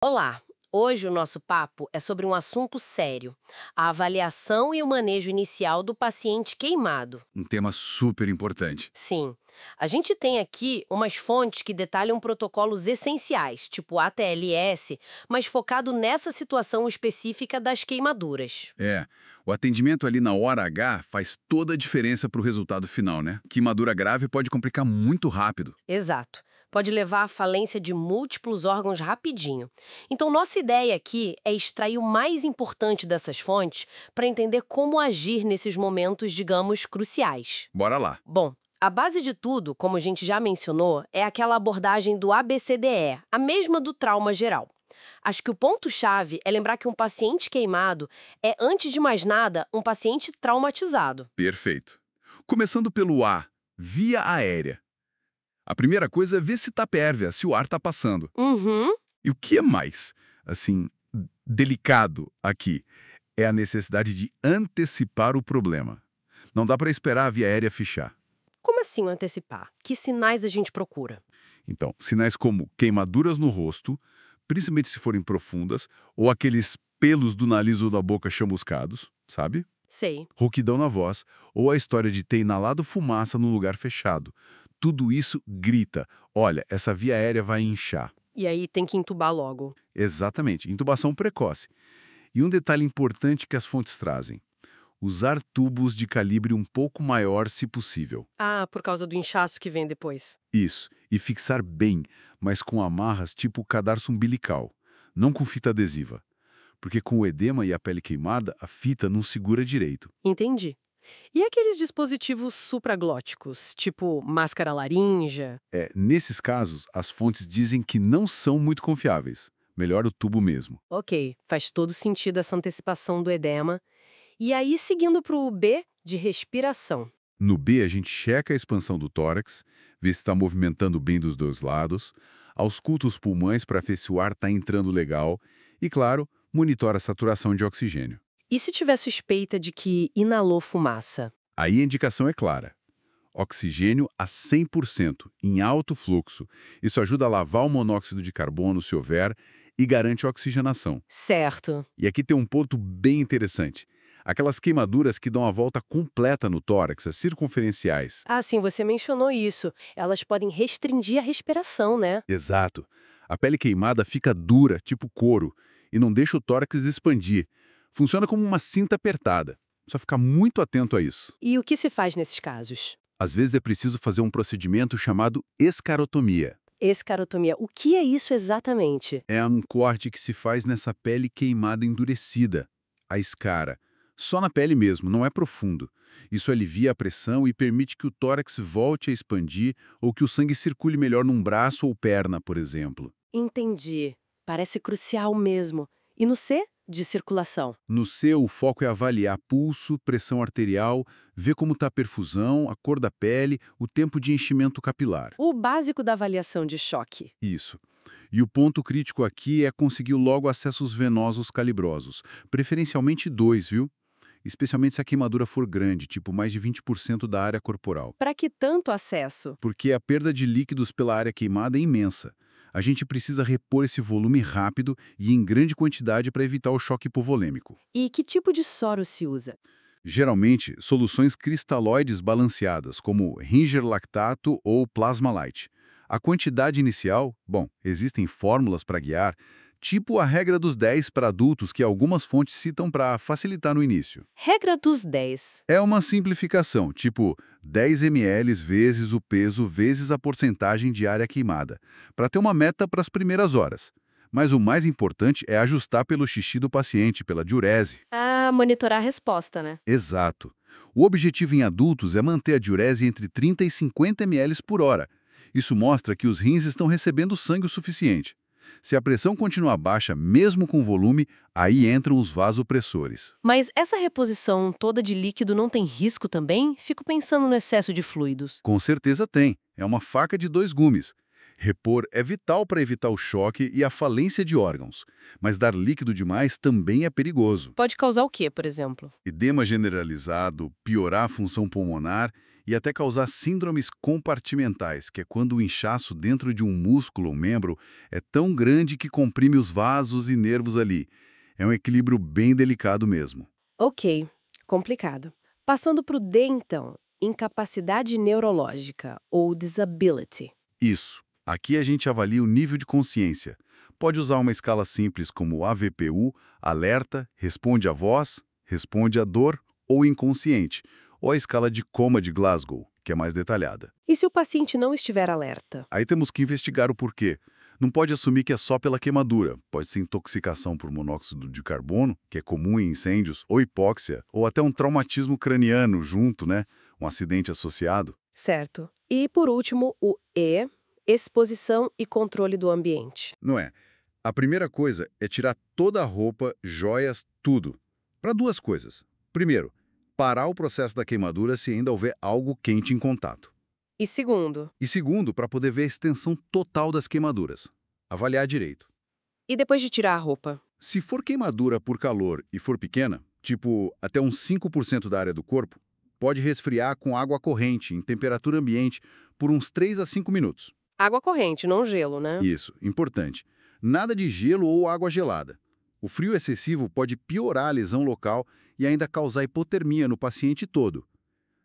Olá! Hoje o nosso papo é sobre um assunto sério: a avaliação e o manejo inicial do paciente queimado. Um tema super importante. Sim, a gente tem aqui umas fontes que detalham protocolos essenciais, tipo ATLS, mas focado nessa situação específica das queimaduras. É, o atendimento ali na hora H faz toda a diferença para o resultado final, né? Queimadura grave pode complicar muito rápido. Exato. Pode levar à falência de múltiplos órgãos rapidinho. Então, nossa ideia aqui é extrair o mais importante dessas fontes para entender como agir nesses momentos, digamos, cruciais. Bora lá. Bom, a base de tudo, como a gente já mencionou, é aquela abordagem do ABCDE, a mesma do trauma geral. Acho que o ponto-chave é lembrar que um paciente queimado é, antes de mais nada, um paciente traumatizado. Perfeito. Começando pelo A, via aérea. A primeira coisa é ver se tá pérvia, se o ar tá passando. Uhum. E o que é mais, assim, delicado aqui é a necessidade de antecipar o problema. Não dá para esperar a via aérea fechar. Como assim antecipar? Que sinais a gente procura? Então, sinais como queimaduras no rosto, principalmente se forem profundas, ou aqueles pelos do nariz ou da boca chamuscados, sabe? Sei. Rouquidão na voz, ou a história de ter inalado fumaça num lugar fechado. Tudo isso grita, olha, essa via aérea vai inchar. E aí tem que entubar logo. Exatamente, intubação precoce. E um detalhe importante que as fontes trazem: usar tubos de calibre um pouco maior se possível. Ah, por causa do inchaço que vem depois. Isso, e fixar bem, mas com amarras tipo cadarço umbilical, não com fita adesiva, porque com o edema e a pele queimada, a fita não segura direito. Entendi. E aqueles dispositivos supraglóticos, tipo máscara laríngea? Nesses casos, as fontes dizem que não são muito confiáveis. Melhor o tubo mesmo. Ok, faz todo sentido essa antecipação do edema. E aí, seguindo para o B, de respiração. No B, a gente checa a expansão do tórax, vê se está movimentando bem dos dois lados, ausculta os pulmões para ver se o ar está entrando legal e, claro, monitora a saturação de oxigênio. E se tiver suspeita de que inalou fumaça? Aí a indicação é clara. Oxigênio a 100%, em alto fluxo. Isso ajuda a lavar o monóxido de carbono, se houver, e garante a oxigenação. Certo. E aqui tem um ponto bem interessante. Aquelas queimaduras que dão a volta completa no tórax, as circunferenciais. Ah, sim, você mencionou isso. Elas podem restringir a respiração, né? Exato. A pele queimada fica dura, tipo couro, e não deixa o tórax expandir. Funciona como uma cinta apertada. Só ficar muito atento a isso. E o que se faz nesses casos? Às vezes é preciso fazer um procedimento chamado escarotomia. Escarotomia. O que é isso exatamente? É um corte que se faz nessa pele queimada endurecida, a escara. Só na pele mesmo, não é profundo. Isso alivia a pressão e permite que o tórax volte a expandir ou que o sangue circule melhor num braço ou perna, por exemplo. Entendi. Parece crucial mesmo. E no C? De circulação. No seu, o foco é avaliar pulso, pressão arterial, ver como está a perfusão, a cor da pele, o tempo de enchimento capilar. O básico da avaliação de choque. Isso. E o ponto crítico aqui é conseguir logo acessos venosos calibrosos, preferencialmente dois, viu? Especialmente se a queimadura for grande, tipo mais de 20% da área corporal. Para que tanto acesso? Porque a perda de líquidos pela área queimada é imensa. A gente precisa repor esse volume rápido e em grande quantidade para evitar o choque hipovolêmico. E que tipo de soro se usa? Geralmente, soluções cristalóides balanceadas, como Ringer lactato ou Plasma Light. A quantidade inicial, bom, existem fórmulas para guiar, tipo a regra dos 10 para adultos que algumas fontes citam para facilitar no início. Regra dos 10. É uma simplificação, tipo 10 ml vezes o peso vezes a porcentagem de área queimada, para ter uma meta para as primeiras horas. Mas o mais importante é ajustar pelo xixi do paciente, pela diurese. Ah, monitorar a resposta, né? Exato. O objetivo em adultos é manter a diurese entre 30 e 50 ml por hora. Isso mostra que os rins estão recebendo sangue o suficiente. Se a pressão continuar baixa, mesmo com volume, aí entram os vasopressores. Mas essa reposição toda de líquido não tem risco também? Fico pensando no excesso de fluidos. Com certeza tem. É uma faca de dois gumes. Repor é vital para evitar o choque e a falência de órgãos, mas dar líquido demais também é perigoso. Pode causar o quê, por exemplo? Edema generalizado, piorar a função pulmonar e até causar síndromes compartimentais, que é quando o inchaço dentro de um músculo ou membro é tão grande que comprime os vasos e nervos ali. É um equilíbrio bem delicado mesmo. Ok, complicado. Passando para o D, então, incapacidade neurológica, ou disability. Isso. Aqui a gente avalia o nível de consciência. Pode usar uma escala simples como AVPU, alerta, responde à voz, responde à dor ou inconsciente, ou a escala de coma de Glasgow, que é mais detalhada. E se o paciente não estiver alerta? Aí temos que investigar o porquê. Não pode assumir que é só pela queimadura. Pode ser intoxicação por monóxido de carbono, que é comum em incêndios, ou hipóxia, ou até um traumatismo craniano junto, né? Um acidente associado. Certo. E, por último, o E, exposição e controle do ambiente. Não é? A primeira coisa é tirar toda a roupa, joias, tudo. Para duas coisas. Primeiro, parar o processo da queimadura se ainda houver algo quente em contato. E segundo, E segundo, para poder ver a extensão total das queimaduras. Avaliar direito. e depois de tirar a roupa? Se for queimadura por calor e for pequena, tipo até uns 5% da área do corpo, pode resfriar com água corrente em temperatura ambiente por uns 3 a 5 minutos. Água corrente, não gelo, né? Isso, importante. Nada de gelo ou água gelada. O frio excessivo pode piorar a lesão local e ainda causar hipotermia no paciente todo.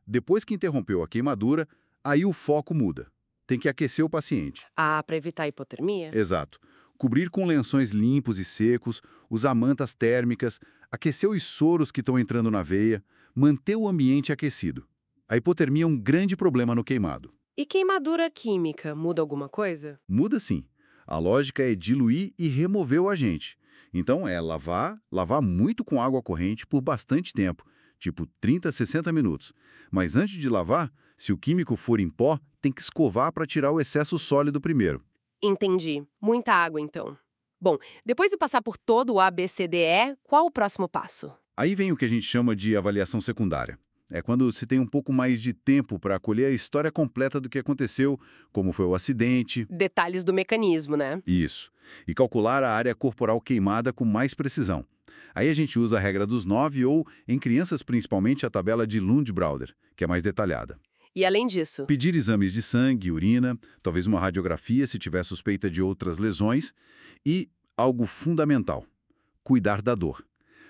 Depois que interrompeu a queimadura, aí o foco muda. Tem que aquecer o paciente. Ah, para evitar hipotermia? Exato. Cobrir com lençóis limpos e secos, usar mantas térmicas, aquecer os soros que estão entrando na veia, manter o ambiente aquecido. A hipotermia é um grande problema no queimado. E queimadura química, muda alguma coisa? Muda sim. A lógica é diluir e remover o agente. Então é lavar muito com água corrente por bastante tempo, tipo 30 a 60 minutos. Mas antes de lavar, se o químico for em pó, tem que escovar para tirar o excesso sólido primeiro. Entendi. Muita água, então. Bom, depois de passar por todo o ABCDE, qual o próximo passo? Aí vem o que a gente chama de avaliação secundária. É quando se tem um pouco mais de tempo para acolher a história completa do que aconteceu, como foi o acidente, Detalhes do mecanismo, né? isso, e calcular a área corporal queimada com mais precisão. Aí a gente usa a regra dos 9 ou, em crianças principalmente, a tabela de Lund-Brauder, que é mais detalhada. E além disso, Pedir exames de sangue, urina, talvez uma radiografia se tiver suspeita de outras lesões e, algo fundamental, cuidar da dor.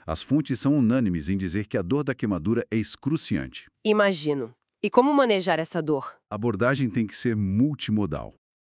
As fontes são unânimes em dizer que a dor da queimadura é excruciante. imagino. E como manejar essa dor? A abordagem tem que ser multimodal.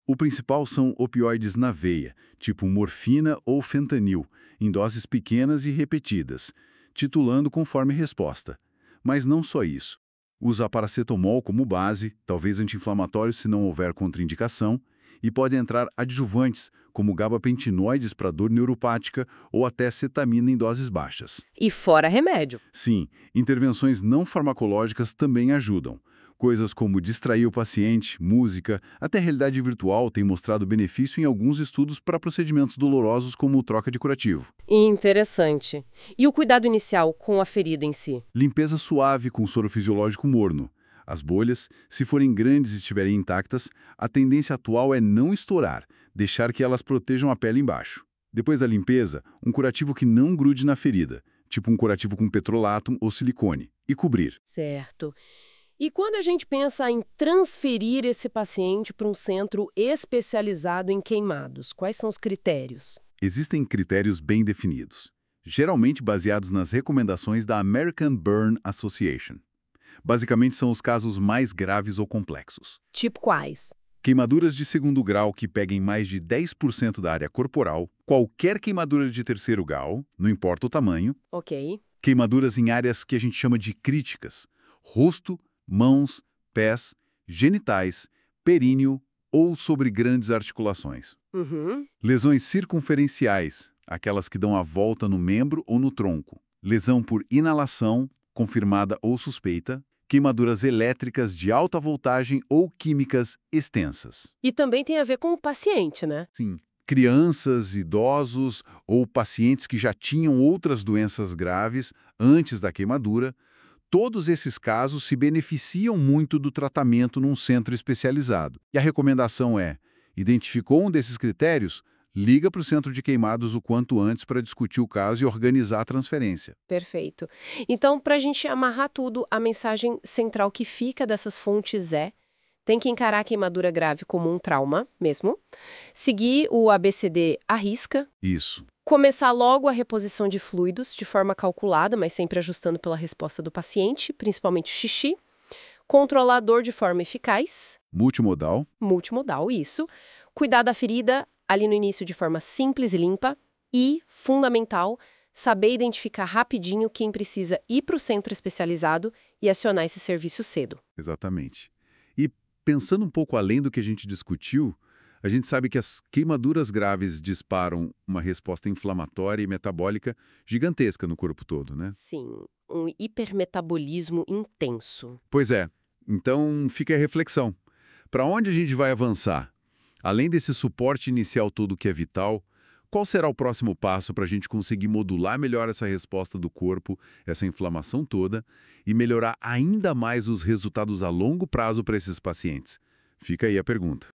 O principal são opioides na veia, tipo morfina ou fentanil, em doses pequenas e repetidas, titulando conforme resposta. Mas não só isso. Usa paracetamol como base, talvez anti-inflamatório se não houver contraindicação, e pode entrar adjuvantes, como gabapentinoides para dor neuropática ou até cetamina em doses baixas. E fora remédio. Sim, intervenções não farmacológicas também ajudam. Coisas como distrair o paciente, música, até realidade virtual têm mostrado benefício em alguns estudos para procedimentos dolorosos como troca de curativo. Interessante. E o cuidado inicial com a ferida em si? Limpeza suave com soro fisiológico morno. As bolhas, se forem grandes e estiverem intactas, a tendência atual é não estourar, deixar que elas protejam a pele embaixo. Depois da limpeza, um curativo que não grude na ferida, tipo um curativo com petrolato ou silicone, e cobrir. Certo. E quando a gente pensa em transferir esse paciente para um centro especializado em queimados, quais são os critérios? Existem critérios bem definidos, geralmente baseados nas recomendações da American Burn Association. Basicamente são os casos mais graves ou complexos. Tipo quais? Queimaduras de segundo grau que peguem mais de 10% da área corporal, qualquer queimadura de terceiro grau, não importa o tamanho, Ok. queimaduras em áreas que a gente chama de críticas, rosto, mãos, pés, genitais, períneo ou sobre grandes articulações. Uhum. Lesões circunferenciais, aquelas que dão a volta no membro ou no tronco. Lesão por inalação, confirmada ou suspeita. Queimaduras elétricas de alta voltagem ou químicas extensas. E também tem a ver com o paciente, né? Sim. Crianças, idosos ou pacientes que já tinham outras doenças graves antes da queimadura, todos esses casos se beneficiam muito do tratamento num centro especializado. E a recomendação é: identificou um desses critérios? liga para o centro de queimados o quanto antes para discutir o caso e organizar a transferência. Perfeito. Então, para a gente amarrar tudo, a mensagem central que fica dessas fontes é: tem que encarar a queimadura grave como um trauma mesmo, seguir o ABCD à risca, Isso. começar logo a reposição de fluidos de forma calculada, mas sempre ajustando pela resposta do paciente, principalmente o xixi, controlar a dor de forma eficaz, Multimodal. multimodal, isso, cuidar da ferida ali no início de forma simples e limpa e, fundamental, saber identificar rapidinho quem precisa ir para o centro especializado e acionar esse serviço cedo. Exatamente. E pensando um pouco além do que a gente discutiu, a gente sabe que as queimaduras graves disparam uma resposta inflamatória e metabólica gigantesca no corpo todo, né? Sim, um hipermetabolismo intenso. Pois é. Então fica a reflexão. Para onde a gente vai avançar? Além desse suporte inicial todo que é vital, qual será o próximo passo para a gente conseguir modular melhor essa resposta do corpo, essa inflamação toda, e melhorar ainda mais os resultados a longo prazo para esses pacientes? Fica aí a pergunta.